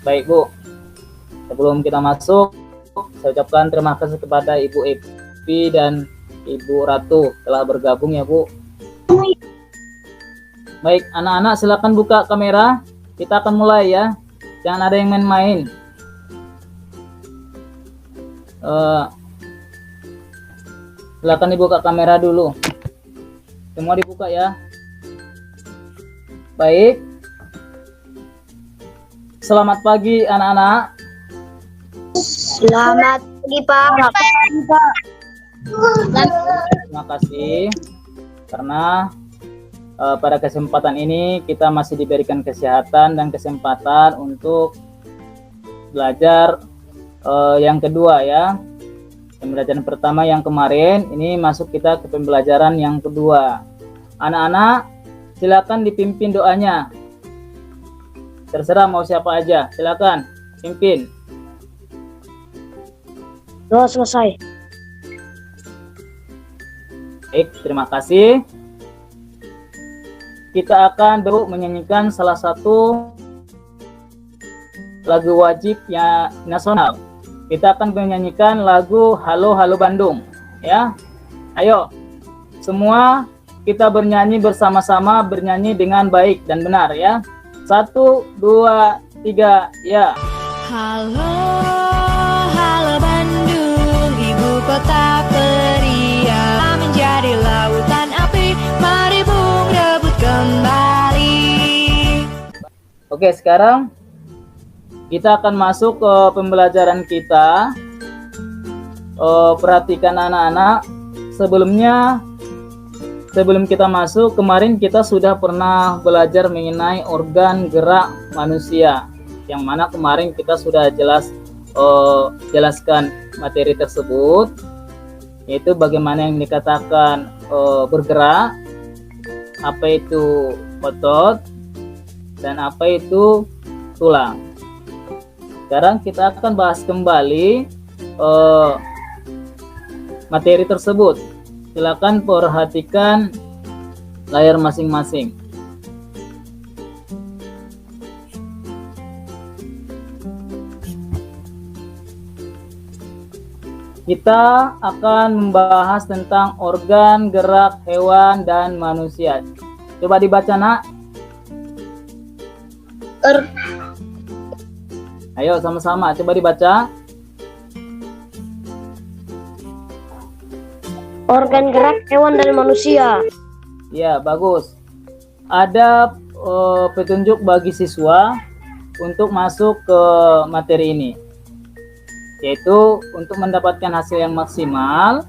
Baik Bu, sebelum kita masuk, saya ucapkan terima kasih kepada Ibu Evi dan Ibu Ratu telah bergabung ya Bu. Baik, anak-anak silakan buka kamera. Kita akan mulai ya. Jangan ada yang main-main. Silakan dibuka kamera dulu. Semua dibuka ya. Baik. Selamat pagi anak-anak. Selamat pagi Pak. Terima kasih karena pada kesempatan ini kita masih diberikan kesehatan dan kesempatan untuk belajar yang kedua ya. Pembelajaran pertama yang kemarin, ini masuk kita ke pembelajaran yang kedua. Anak-anak silakan dipimpin doanya. Terserah mau siapa aja, silakan pimpin. Doa selesai. Baik, terima kasih. Kita akan baru menyanyikan salah satu lagu wajib ya nasional. Kita akan menyanyikan lagu Halo Halo Bandung ya. Ayo semua kita bernyanyi bersama-sama, bernyanyi dengan baik dan benar ya. 1, 2, 3 ya. Halo, halo Bandung, ibu kota periah, menjadi lautan api, mari bung rebut kembali. Oke, sekarang kita akan masuk ke pembelajaran kita. Perhatikan anak-anak, sebelum kita masuk, kemarin kita sudah pernah belajar mengenai organ gerak manusia, yang mana kemarin kita sudah jelaskan materi tersebut, yaitu bagaimana yang dikatakan bergerak, apa itu otot, dan apa itu tulang. Sekarang kita akan bahas kembali materi tersebut. Silakan perhatikan layar masing-masing. Kita akan membahas tentang organ gerak hewan dan manusia. Coba dibaca nak. Ayo sama-sama coba dibaca. Organ gerak hewan dan manusia. Ya, bagus. Ada petunjuk bagi siswa untuk masuk ke materi ini, yaitu untuk mendapatkan hasil yang maksimal.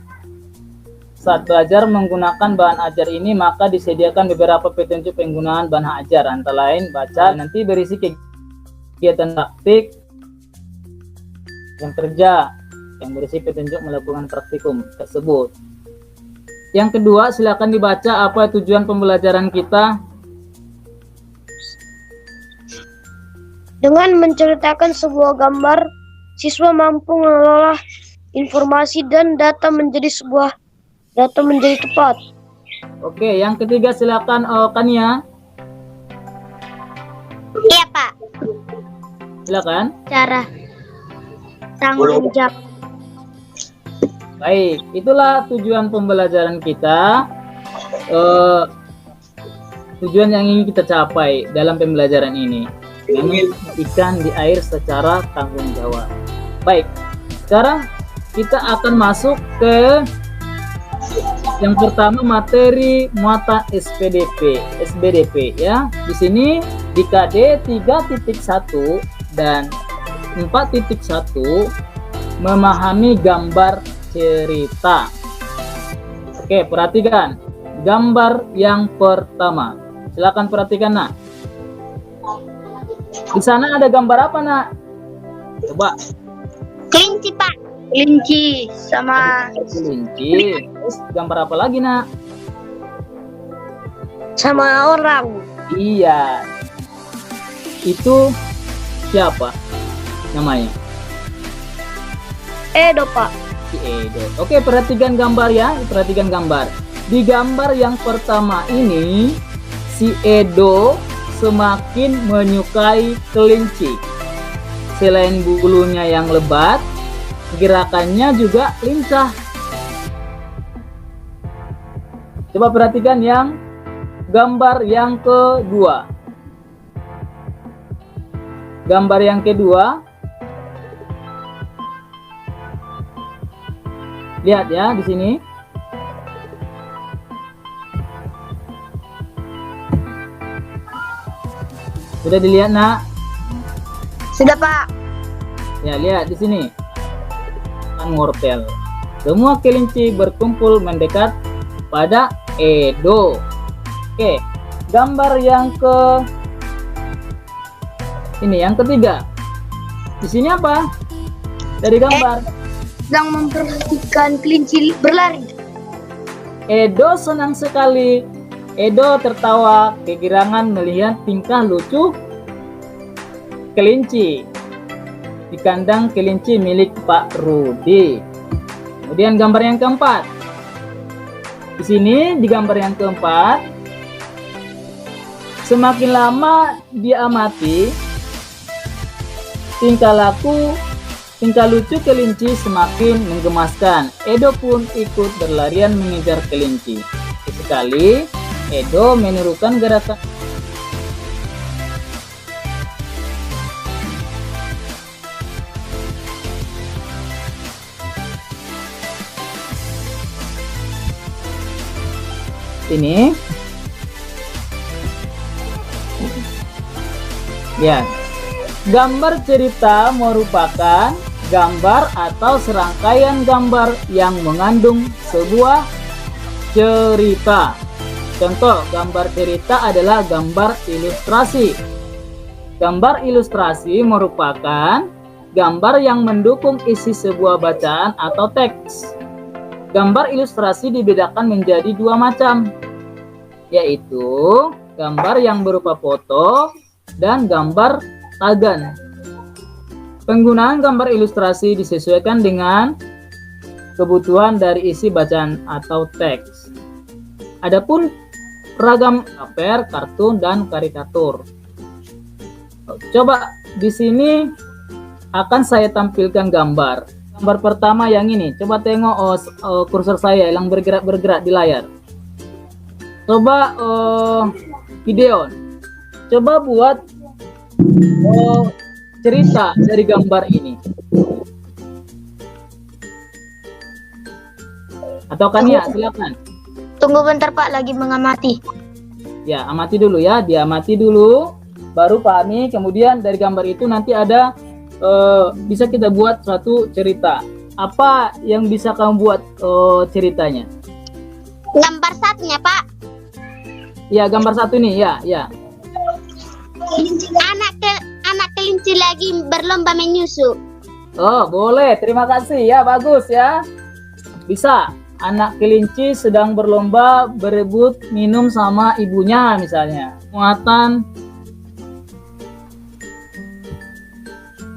Saat belajar menggunakan bahan ajar ini, maka disediakan beberapa petunjuk penggunaan bahan ajar, antara lain baca, nanti berisi kegiatan praktik, yang kerja, yang berisi petunjuk melakukan praktikum tersebut. Yang kedua, silakan dibaca apa tujuan pembelajaran kita. Dengan menceritakan sebuah gambar, siswa mampu mengelola informasi dan data menjadi tepat. Oke, yang ketiga silakan Kania. Iya Pak. Silakan. Cara tanggung jawab. Baik, itulah tujuan pembelajaran kita. Tujuan yang ingin kita capai dalam pembelajaran ini, dengan ikan di air secara tanggung jawab. Baik, sekarang kita akan masuk ke yang pertama, materi muatan SBDP ya. Di sini di KD 3.1 dan 4.1 memahami gambar cerita. Oke, perhatikan gambar yang pertama. Silakan perhatikan nak. Di sana ada gambar apa nak? Coba. Kelinci Pak. Kelinci sama Kelinci. Terus gambar apa lagi nak? sama orang. Iya. Itu siapa namanya? Edo Pak. Si Edo. Oke, perhatikan gambar ya, perhatikan gambar. Di gambar yang pertama ini, si Edo semakin menyukai kelinci. selain bulunya yang lebat, gerakannya juga lincah. Coba perhatikan yang gambar yang kedua. Gambar yang kedua, lihat ya di sini. Sudah dilihat, Nak? Sudah, Pak. Ya, lihat di sini. Wortel. Semua kelinci berkumpul mendekat pada Edo. Oke, gambar yang yang ketiga. Di sini apa? Dari gambar. Sedang memperhatikan kelinci berlari. Edo senang sekali. Edo tertawa kegirangan melihat tingkah lucu kelinci di kandang kelinci milik Pak Rudi. Kemudian gambar yang keempat. Di sini di gambar yang keempat, semakin lama dia amati tingkah lucu kelinci semakin menggemaskan. Edo pun ikut berlarian mengejar kelinci. Sekali Edo menirukan gerakan ini. Ya, gambar cerita merupakan gambar atau serangkaian gambar yang mengandung sebuah cerita. Contoh gambar cerita adalah gambar ilustrasi. Gambar ilustrasi merupakan gambar yang mendukung isi sebuah bacaan atau teks. Gambar ilustrasi dibedakan menjadi dua macam, yaitu gambar yang berupa foto dan gambar tagan. Penggunaan gambar ilustrasi disesuaikan dengan kebutuhan dari isi bacaan atau teks. Adapun ragam gambar, kartun, dan karikatur. Coba di sini akan saya tampilkan gambar. Gambar pertama yang ini. Coba tengok kursor saya yang bergerak di layar. Coba Gideon. Coba buat cerita dari gambar ini. Atau Kania, silakan. Tunggu bentar, Pak, lagi mengamati. Ya, amati dulu ya, diamati dulu, baru pahami. Kemudian dari gambar itu nanti ada bisa kita buat suatu cerita. Apa yang bisa kamu buat ceritanya? Gambar satunya, Pak. Ya, gambar satu nih, ya. Anak kelinci lagi berlomba menyusu. Oh, boleh. Terima kasih ya, bagus ya. Bisa. Anak kelinci sedang berlomba berebut minum sama ibunya misalnya. Muatan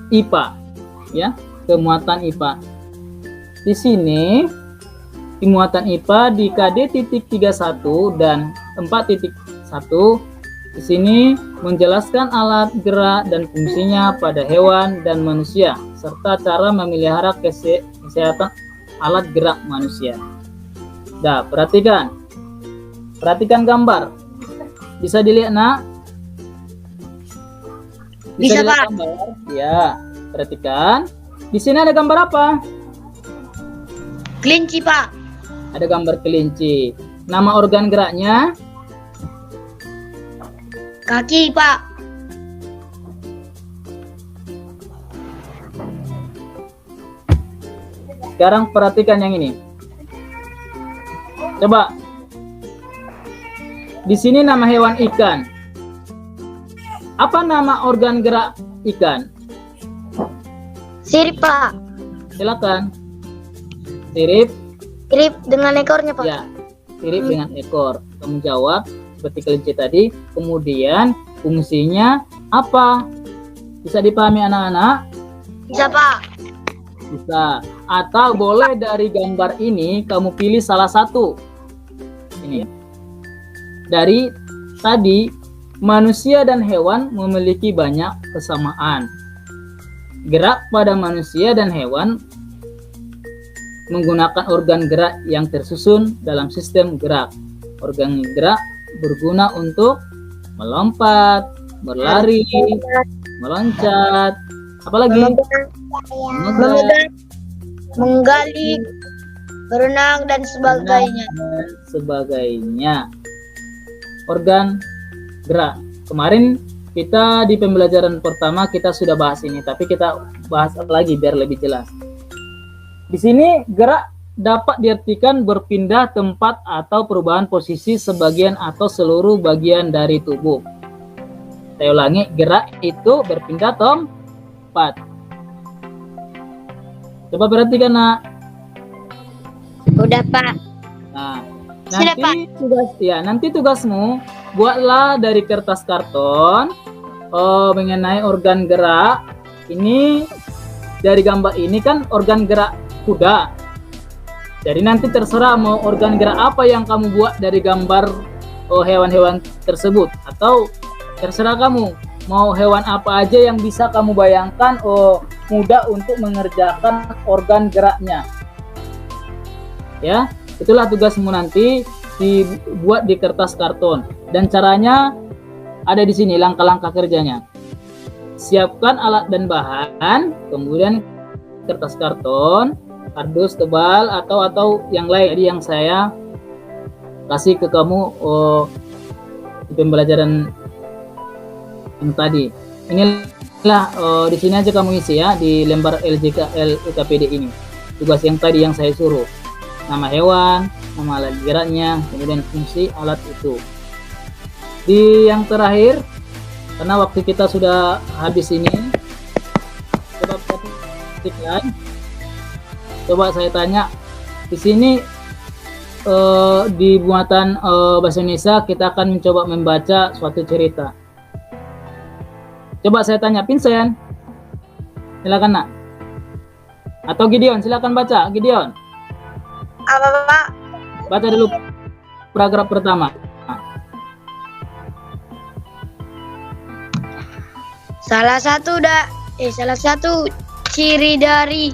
IPA, ya, kemuatan IPA. Di sini di muatan IPA di KD.31 dan 4.1 di sini menjelaskan alat gerak dan fungsinya pada hewan dan manusia serta cara memelihara kesehatan alat gerak manusia. Dah, perhatikan gambar. Bisa dilihat, Nak? Bisa, dilihat Pak. gambar? Ya, perhatikan. Di sini ada gambar apa? Kelinci, Pak. Ada gambar kelinci. Nama organ geraknya? Kaki, Pak. Sekarang perhatikan yang ini. Coba. Di sini nama hewan ikan. Apa nama organ gerak ikan? Sirip, Pak. Silakan. Sirip. Sirip dengan ekornya, Pak. Ya, sirip dengan ekor. Kamu jawab seperti kelinci tadi. Kemudian fungsinya apa? Bisa dipahami anak-anak? Bisa, Pak. Bisa. Atau boleh dari gambar ini kamu pilih salah satu. Ini. Dari tadi manusia dan hewan memiliki banyak kesamaan. gerak pada manusia dan hewan menggunakan organ gerak yang tersusun dalam sistem gerak. Organ gerak berguna untuk melompat, berlari, meloncat, apalagi menggali, berenang dan sebagainya. Organ gerak. Kemarin kita di pembelajaran pertama kita sudah bahas ini, tapi kita bahas lagi biar lebih jelas. Di sini gerak dapat diartikan berpindah tempat atau perubahan posisi sebagian atau seluruh bagian dari tubuh. Saya ulangi, gerak itu berpindah tempat. Coba perhatikan, Nak. Udah, Pak. Nah, Sudah, Pak. nanti tugasmu buatlah dari kertas karton mengenai organ gerak. Ini dari gambar ini kan organ gerak kuda. Jadi nanti terserah mau organ gerak apa yang kamu buat dari gambar hewan-hewan tersebut, atau terserah kamu mau hewan apa aja yang bisa kamu bayangkan mudah untuk mengerjakan organ geraknya. Ya, itulah tugasmu nanti dibuat di kertas karton, dan caranya ada di sini langkah-langkah kerjanya. Siapkan alat dan bahan, kemudian kertas karton, kardus tebal atau yang lain. Jadi yang saya kasih ke kamu di pembelajaran yang tadi. Inilah di sini aja kamu isi ya, di lembar LKPD ini. Tugas yang tadi yang saya suruh. Nama hewan, nama alat geraknya, kemudian fungsi alat itu. Di yang terakhir, karena waktu kita sudah habis ini, coba perhatikan. Coba saya tanya, di sini di muatan bahasa Indonesia kita akan mencoba membaca suatu cerita. Coba saya tanya, Vincent, silakan, Nak. Atau Gideon, silakan baca, Gideon. Apa, Pak? Baca dulu paragraf pertama. Salah satu ciri dari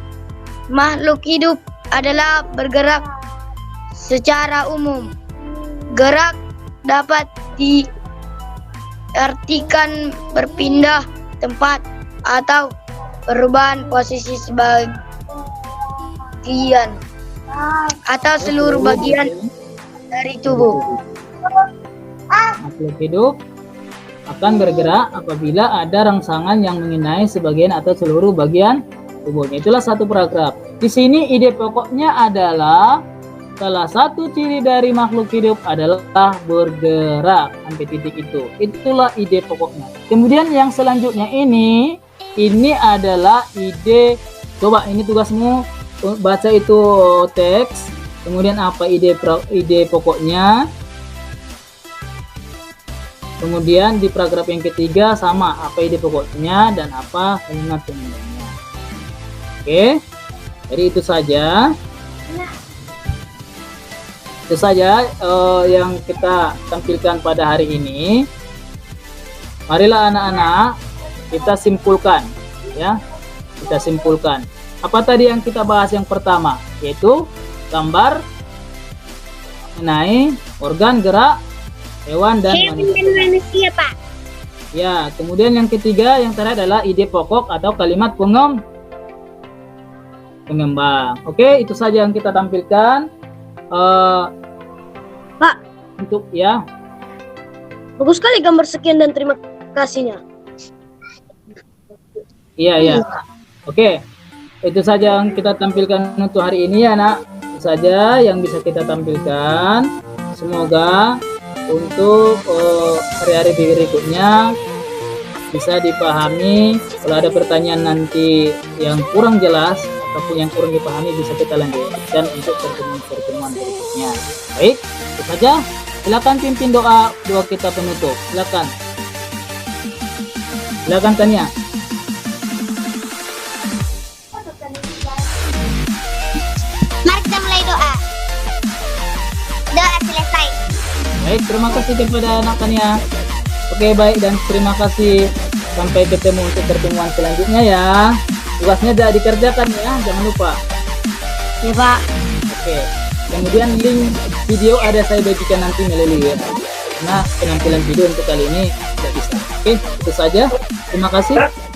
makhluk hidup adalah bergerak secara umum. Gerak dapat diartikan berpindah tempat atau perubahan posisi sebagian atau seluruh bagian dari tubuh. Makhluk hidup akan bergerak apabila ada rangsangan yang mengenai sebagian atau seluruh bagian tubuhnya. Itulah satu paragraf. Di sini ide pokoknya adalah salah satu ciri dari makhluk hidup adalah bergerak, sampai titik itu. Itulah ide pokoknya. Kemudian yang selanjutnya ini adalah ide. Coba ini tugasmu baca itu teks. Kemudian apa ide pokoknya? Kemudian di paragraf yang ketiga sama apa ide pokoknya dan apa kalimat penyambungnya. Oke, jadi itu saja. Itu saja yang kita tampilkan pada hari ini. Marilah anak-anak kita simpulkan, ya. Kita simpulkan. Apa tadi yang kita bahas yang pertama? Yaitu gambar mengenai organ gerak hewan dan manusia, Pak. Ya, kemudian yang ketiga yang terakhir adalah ide pokok atau kalimat pengembang. Oke, itu saja yang kita tampilkan. Pak, Untuk ya. bagus sekali gambar sekian dan terima kasihnya. Iya. Oke. Itu saja yang kita tampilkan untuk hari ini ya, Nak. Itu saja yang bisa kita tampilkan. Semoga untuk hari-hari berikutnya bisa dipahami. Kalau ada pertanyaan nanti yang kurang jelas ataupun yang kurang dipahami, bisa kita lanjutkan untuk pertemuan berikutnya. Baik, itu saja. Silakan pimpin doa kita penutup. Silakan Tania. Mari kita mulai doa. Doa selesai. Baik, terima kasih kepada anak Tania. Oke, baik, dan terima kasih. Sampai ketemu untuk pertemuan selanjutnya ya. tugasnya sudah dikerjakan ya, jangan lupa. Ya Pak. Oke, kemudian link video ada saya bagikan nanti melalui ya. Nah, penampilan video untuk kali ini tidak bisa. Oke, itu saja. Terima kasih.